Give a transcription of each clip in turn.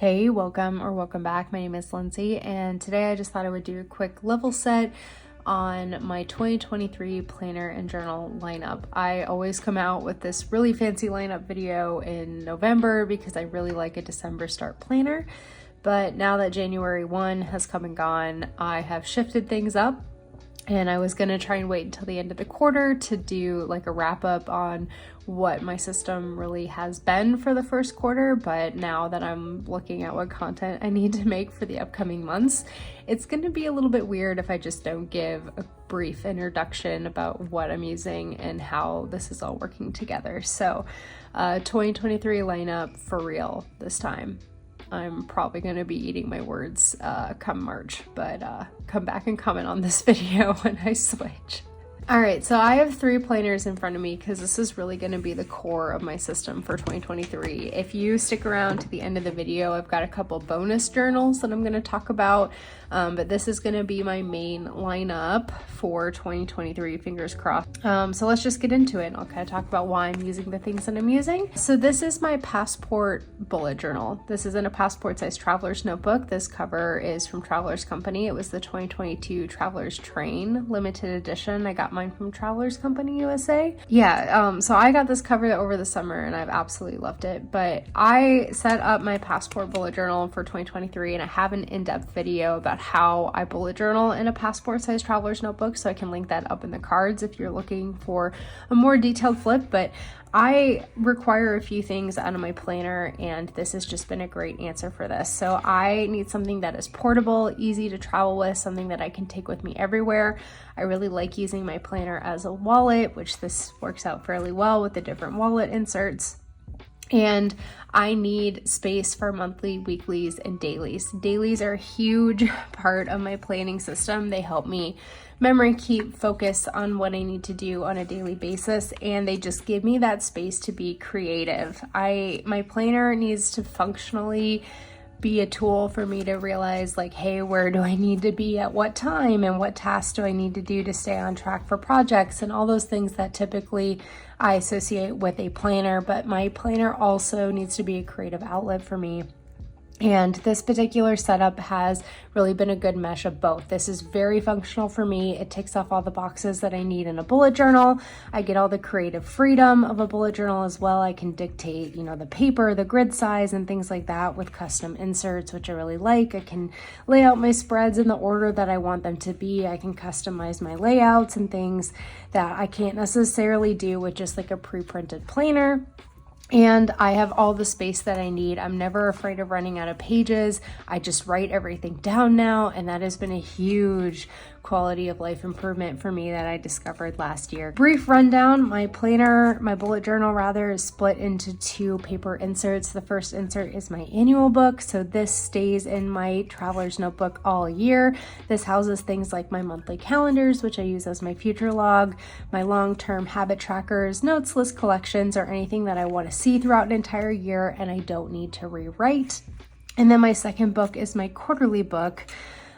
Hey, welcome back. My name is Lindsay, and today I just thought I would do a quick level set on my 2023 planner and journal lineup. I always come out with this really fancy lineup video in November because I really like a December start planner, but now that January 1 has come and gone, I have shifted things up. And I was gonna try and wait until the end of the quarter to do like a wrap up on what my system really has been for the first quarter. But now that I'm looking at what content I need to make for the upcoming months, it's gonna be a little bit weird if I just don't give a brief introduction about what I'm using and how this is all working together. So 2023 lineup for real this time. I'm probably going to be eating my words come March, but come back and comment on this video when I switch. All right, so I have 3 planners in front of me because this is really going to be the core of my system for 2023. If you stick around to the end of the video, I've got a couple bonus journals that I'm going to talk about, but this is going to be my main lineup for 2023, fingers crossed. So let's just get into it, and I'll kind of talk about why I'm using the things that I'm using. So this is my passport bullet journal. This isn't a passport size traveler's notebook. This cover is from Traveler's Company. It was the 2022 Traveler's Train limited edition. I got mine from Traveler's Company USA. So I got this cover over the summer and I've absolutely loved it. But I set up my passport bullet journal for 2023, and I have an in-depth video about how I bullet journal in a passport size traveler's notebook, so I can link that up in the cards if you're looking for a more detailed flip. But I require a few things out of my planner, and this has just been a great answer for this. So I need something that is portable, easy to travel with, something that I can take with me everywhere. I really like using my planner as a wallet, which this works out fairly well with the different wallet inserts. And I need space for monthly, weeklies, and dailies. Dailies are a huge part of my planning system. They help me memory keep, focus on what I need to do on a daily basis, and they just give me that space to be creative. My planner needs to functionally be a tool for me to realize, like, hey, where do I need to be at what time, and what tasks do I need to do to stay on track for projects, and all those things that typically I associate with a planner. But my planner also needs to be a creative outlet for me. And this particular setup has really been a good mesh of both. This is very functional for me. It ticks off all the boxes that I need in a bullet journal. I get all the creative freedom of a bullet journal as well. I can dictate, the paper, the grid size, and things like that with custom inserts, which I really like. I can lay out my spreads in the order that I want them to be. I can customize my layouts and things that I can't necessarily do with just like a pre-printed planner. And I have all the space that I need. I'm never afraid of running out of pages. I just write everything down now, and that has been a huge quality of life improvement for me that I discovered last year. Brief rundown, my bullet journal rather, is split into 2 paper inserts. The first insert is my annual book, so this stays in my traveler's notebook all year. This houses things like my monthly calendars, which I use as my future log, my long-term habit trackers, notes, list collections, or anything that I want to see throughout an entire year and I don't need to rewrite. And then my second book is my quarterly book.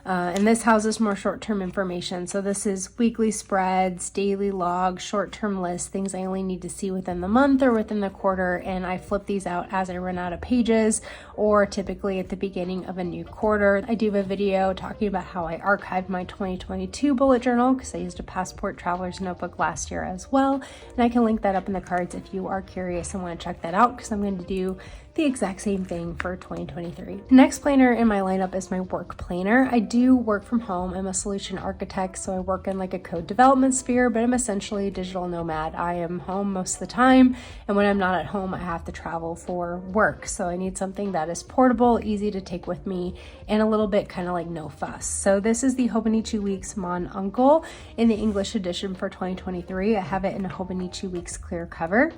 And this houses more short-term information. So this is weekly spreads, daily logs, short-term lists, things I only need to see within the month or within the quarter. And I flip these out as I run out of pages, or typically at the beginning of a new quarter. I do have a video talking about how I archived my 2022 bullet journal because I used a passport traveler's notebook last year as well. And I can link that up in the cards if you are curious and want to check that out, because I'm going to do the exact same thing for 2023. Next planner in my lineup is my work planner. I do work from home. I'm a solution architect, so I work in like a code development sphere, but I'm essentially a digital nomad. I am home most of the time, and when I'm not at home, I have to travel for work. So I need something that is portable, easy to take with me, and a little bit kind of like no fuss. So this is the Hobonichi Weeks MonOncle in the English edition for 2023. I have it in a Hobonichi Weeks clear cover.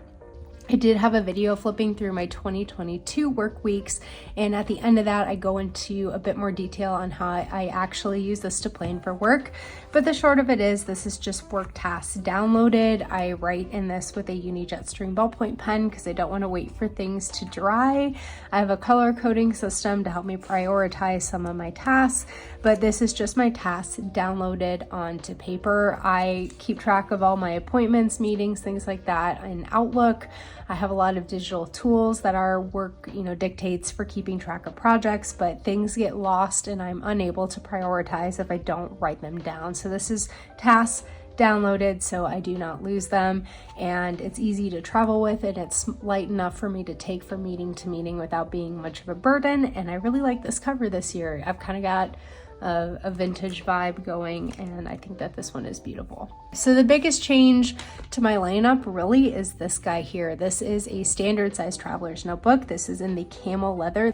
I did have a video flipping through my 2022 work weeks, and at the end of that I go into a bit more detail on how I actually use this to plan for work. But the short of it is, this is just work tasks downloaded. I write in this with a Uni Jetstream ballpoint pen because I don't want to wait for things to dry. I have a color coding system to help me prioritize some of my tasks, but this is just my tasks downloaded onto paper. I keep track of all my appointments, meetings, things like that in Outlook. I have a lot of digital tools that are work, dictates for keeping track of projects, but things get lost and I'm unable to prioritize if I don't write them down. So this is tasks downloaded so I do not lose them, and it's easy to travel with, and it's light enough for me to take from meeting to meeting without being much of a burden. And I really like this cover this year. I've kind of got a vintage vibe going, and I think that this one is beautiful. So the biggest change to my lineup really is this guy here. This is a standard size traveler's notebook. This is in the camel leather.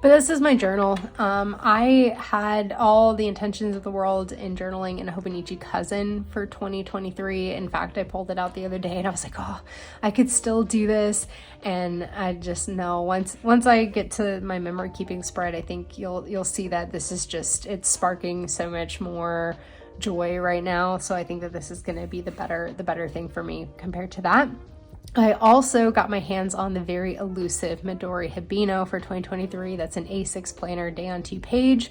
But this is my journal. I had all the intentions of the world in journaling in a Hobonichi cousin for 2023. In fact, I pulled it out the other day and I was like, oh, I could still do this. And I just know once I get to my memory keeping spread, I think you'll see that this is just, it's sparking so much more joy right now. So I think that this is going to be the better thing for me compared to that. I also got my hands on the very elusive Midori Hibino for 2023. That's an A6 planner day on 2 page.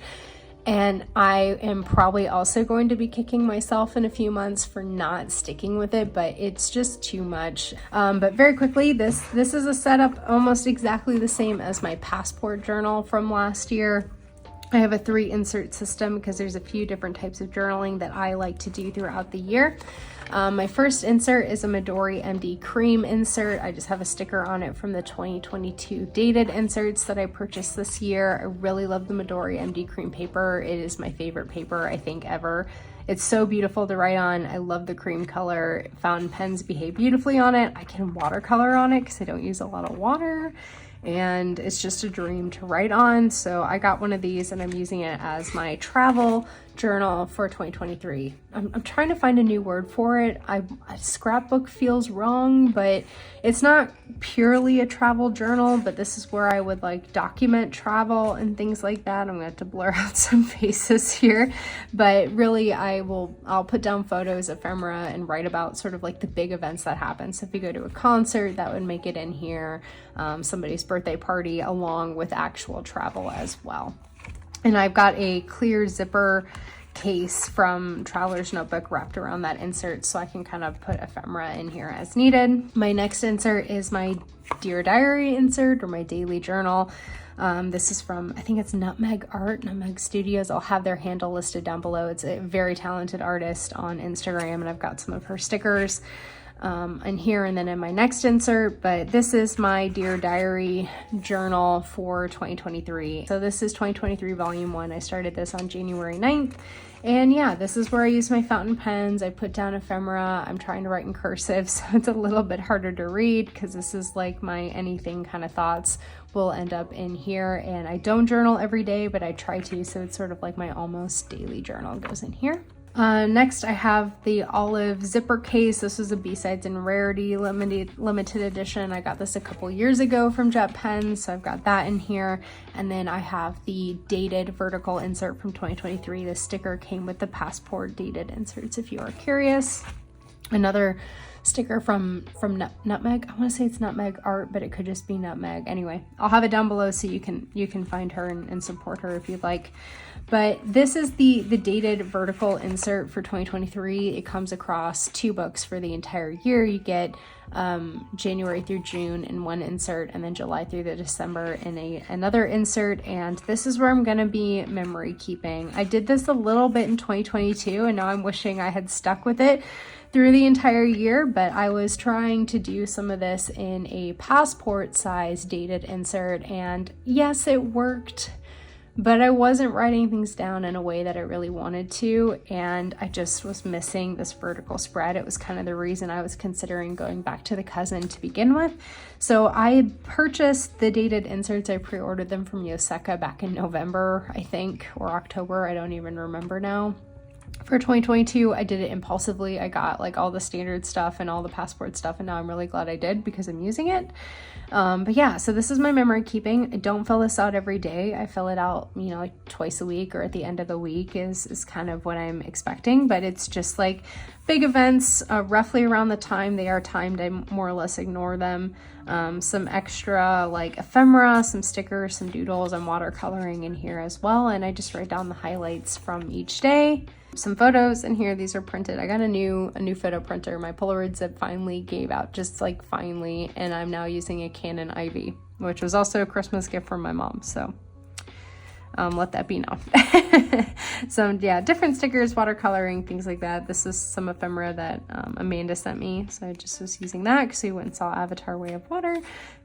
And I am probably also going to be kicking myself in a few months for not sticking with it, but it's just too much. But very quickly, this is a setup almost exactly the same as my passport journal from last year. I have a 3 insert system because there's a few different types of journaling that I like to do throughout the year. My first insert is a Midori MD cream insert. I just have a sticker on it from the 2022 dated inserts that I purchased this year. I really love the Midori MD cream paper. It is my favorite paper I think ever. It's so beautiful to write on. I love the cream color. Fountain pens behave beautifully on it. I can watercolor on it because I don't use a lot of water. And it's just a dream to write on. So I got one of these and I'm using it as my travel journal for 2023. I'm trying to find a new word for it. A scrapbook feels wrong, but it's not purely a travel journal, but this is where I would like document travel and things like that. I'm gonna have to blur out some faces here, but really I'll put down photos, ephemera, and write about sort of like the big events that happen. So if you go to a concert, that would make it in here, somebody's birthday party, along with actual travel as well. And I've got a clear zipper case from Traveler's Notebook wrapped around that insert so I can kind of put ephemera in here as needed. My next insert is my Dear Diary insert, or my daily journal. This is from, I think it's Nutmeg Studios. I'll have their handle listed down below. It's a very talented artist on Instagram, and I've got some of her stickers in here and then in my next insert. But this is my Dear Diary journal for 2023. So this is 2023 volume 1. I started this on January 9th. And yeah, this is where I use my fountain pens. I put down ephemera. I'm trying to write in cursive, so it's a little bit harder to read because this is like my anything kind of thoughts will end up in here. And I don't journal every day, but I try to, so it's sort of like my almost daily journal goes in here. Next I have the olive zipper case. This was a B-Sides and Rarity limited edition. I got this a couple years ago from Jet Pens, so I've got that in here. And then I have the dated vertical insert from 2023. The sticker came with the passport dated inserts if you are curious. Another sticker from Nutmeg. I want to say it's Nutmeg Art, but it could just be Nutmeg. Anyway, I'll have it down below so you can find her and support her if you'd like. But this is the dated vertical insert for 2023. It comes across 2 books for the entire year. You get January through June in one insert, and then July through the December in another insert. And this is where I'm gonna be memory keeping. I did this a little bit in 2022, and now I'm wishing I had stuck with it through the entire year, but I was trying to do some of this in a passport size dated insert, and yes, it worked, but I wasn't writing things down in a way that I really wanted to, and I just was missing this vertical spread. It was kind of the reason I was considering going back to the cousin to begin with. So I purchased the dated inserts. I pre-ordered them from Yoseka back in November, I think, or October. I don't even remember now. For 2022, I did it impulsively. I got like all the standard stuff and all the passport stuff, and now I'm really glad I did because I'm using it. But yeah, so this is my memory keeping. I don't fill this out every day. I fill it out, like twice a week or at the end of the week is kind of what I'm expecting, but it's just like big events roughly around the time they are timed, I more or less ignore them. Some extra like ephemera, some stickers, some doodles, and watercoloring in here as well, and I just write down the highlights from each day. Some photos in here, these are printed. I got a new photo printer. My Polaroid zip finally gave out, just like finally, and I'm now using a Canon Ivy, which was also a Christmas gift from my mom, so let that be known. So yeah, different stickers, watercoloring, things like that. This is some ephemera that Amanda sent me, so I just was using that because we went and saw Avatar Way of Water.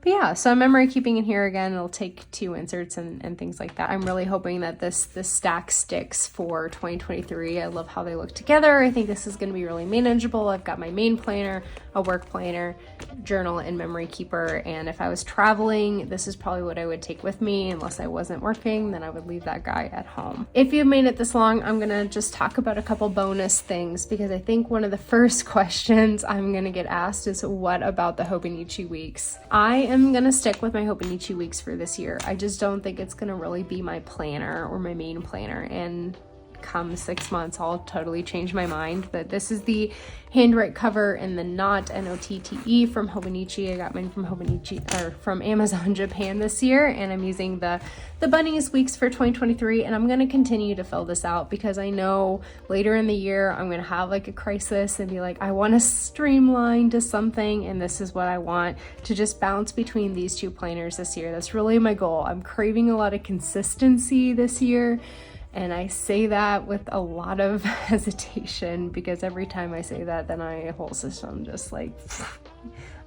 But yeah, so memory keeping in here again. It'll take 2 inserts and things like that. I'm really hoping that this stack sticks for 2023. I love how they look together. I think this is going to be really manageable. I've got my main planner, a work planner, journal, and memory keeper, and if I was traveling, this is probably what I would take with me. Unless I wasn't working, then I would leave that guy at home. If you've made it this long, I'm gonna just talk about a couple bonus things, because I think one of the first questions I'm gonna get asked is, what about the Hobonichi Weeks? I am gonna stick with my Hobonichi Weeks for this year. I just don't think it's gonna really be my planner or my main planner, and come 6 months I'll totally change my mind. But this is the handwrite cover in the Knot, N-O-T-T-E, from Hobonichi. I got mine from from Amazon Japan this year, and I'm using the Bunnies Weeks for 2023, and I'm going to continue to fill this out because I know later in the year I'm going to have like a crisis and be like, I want to streamline to something, and this is what I want, to just bounce between these 2 planners this year. That's really my goal. I'm craving a lot of consistency this year. And I say that with a lot of hesitation, because every time I say that, then my whole system just like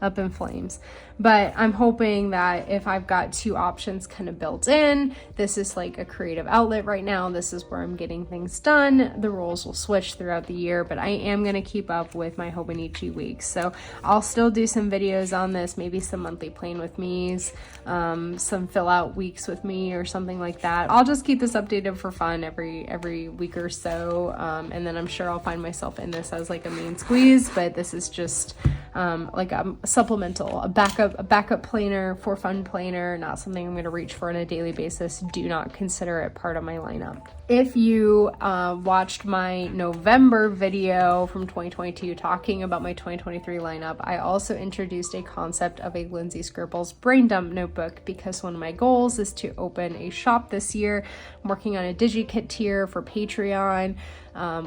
up in flames. But I'm hoping that if I've got 2 options kind of built in, this is like a creative outlet right now, this is where I'm getting things done. The roles will switch throughout the year, but I am going to keep up with my Hobonichi Weeks. So I'll still do some videos on this, maybe some monthly plan with me's, some fill out weeks with me or something like that. I'll just keep this updated for fun every week or so, and then I'm sure I'll find myself in this as like a main squeeze, but this is just like a supplemental, a backup planner, for fun planner, not something I'm going to reach for on a daily basis. Do not consider it part of my lineup. If you watched my November video from 2022 talking about my 2023 lineup, I also introduced a concept of a Lindsay Scribbles brain dump notebook, because one of my goals is to open a shop this year. I'm working on a DigiKit tier for Patreon.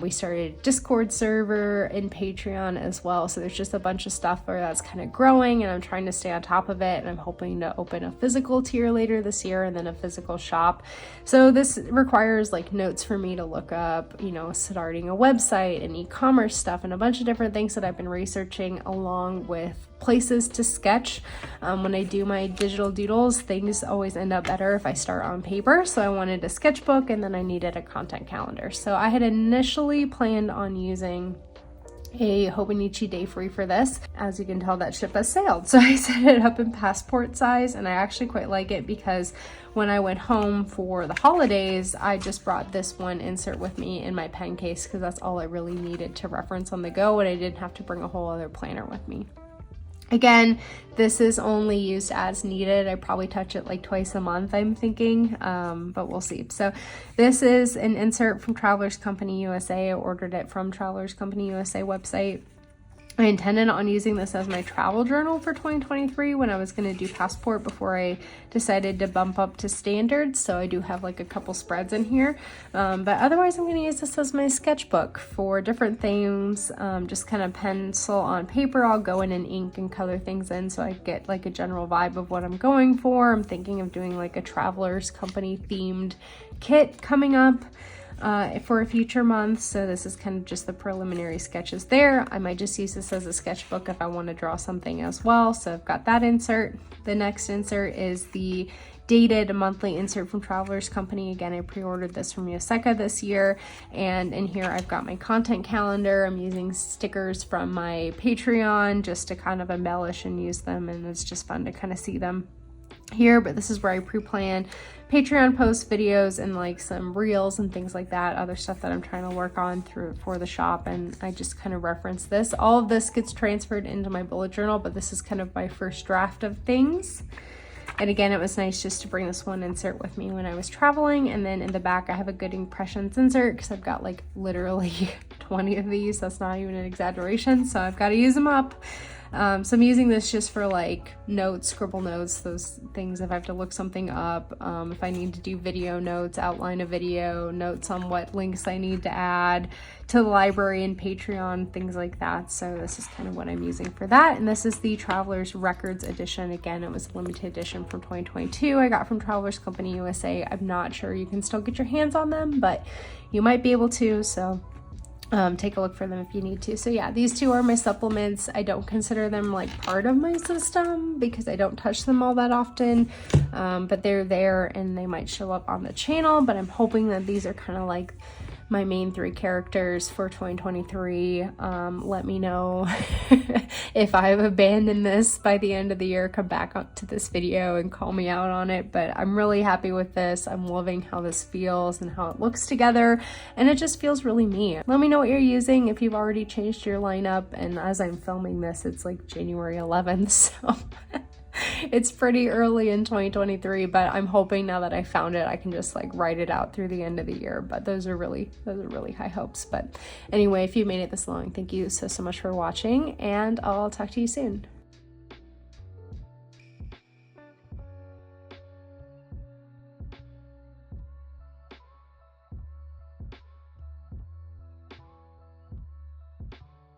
We started a Discord server in Patreon as well, so there's just a bunch of stuff where that's kind of growing, and I'm trying to stay on top of it, and I'm hoping to open a physical tier later this year and then a physical shop. So this requires like notes for me to look up, you know, starting a website and e-commerce stuff and a bunch of different things that I've been researching, along with places to sketch. When I do my digital doodles, things always end up better if I start on paper, so I wanted a sketchbook, and then I needed a content calendar. So I had initially planned on using a Hobonichi Day Free for this. As you can tell, that ship has sailed, so I set it up in passport size, and I actually quite like it because when I went home for the holidays, I just brought this one insert with me in my pen case, because that's all I really needed to reference on the go, and I didn't have to bring a whole other planner with me. Again, this is only used as needed. I probably touch it like twice a month, I'm thinking, but we'll see. So this is an insert from Travelers Company USA. I ordered it from Travelers Company USA website. I intended on using this as my travel journal for 2023 when I was going to do passport before I decided to bump up to standard. So I do have like a couple spreads in here. But otherwise I'm going to use this as my sketchbook for different things. Just kind of pencil on paper. I'll go in and ink and color things in so I get like a general vibe of what I'm going for. I'm thinking of doing like a Travelers Company themed kit coming up for a future month, so this is kind of just the preliminary sketches there. I might just use this as a sketchbook if I want to draw something as well, so I've got that insert. The next insert is the dated monthly insert from Travelers Company. Again, I pre-ordered this from Yoseka this year, and in here I've got my content calendar. I'm using stickers from my Patreon just to kind of embellish and use them, and it's just fun to kind of see them here. But this is where I pre-plan Patreon posts, videos, and like some reels and things like that, other stuff that I'm trying to work on for the shop, and I just kind of reference this. All of this gets transferred into my bullet journal, but this is kind of my first draft of things. And again, it was nice just to bring this one insert with me when I was traveling. And then in the back, I have a GoodInkPressions insert because I've got like literally 20 of these. That's not even an exaggeration. So I've got to use them up. So I'm using this just for like notes, scribble notes, those things if I have to look something up, if I need to do video notes, outline a video, notes on what links I need to add to the library and Patreon, things like that. So this is kind of what I'm using for that. And this is the Traveler's Records edition. Again, it was a limited edition from 2022. I got from Travelers Company USA. I'm not sure you can still get your hands on them, but you might be able to. So take a look for them if you need to. So yeah, these two are my supplements. I don't consider them like part of my system because I don't touch them all that often, but they're there and they might show up on the channel. But I'm hoping that these are kind of like my main 3 characters for 2023. Let me know if I've abandoned this by the end of the year. Come back up to this video and call me out on it, but I'm really happy with this. I'm loving how this feels and how it looks together, and it just feels really me. Let me know what you're using, if you've already changed your lineup. And as I'm filming this, it's like January 11th, so it's pretty early in 2023, but I'm hoping now that I found it, I can just like write it out through the end of the year. But those are really high hopes. But anyway, if you made it this long, thank you so much for watching, and I'll talk to you soon.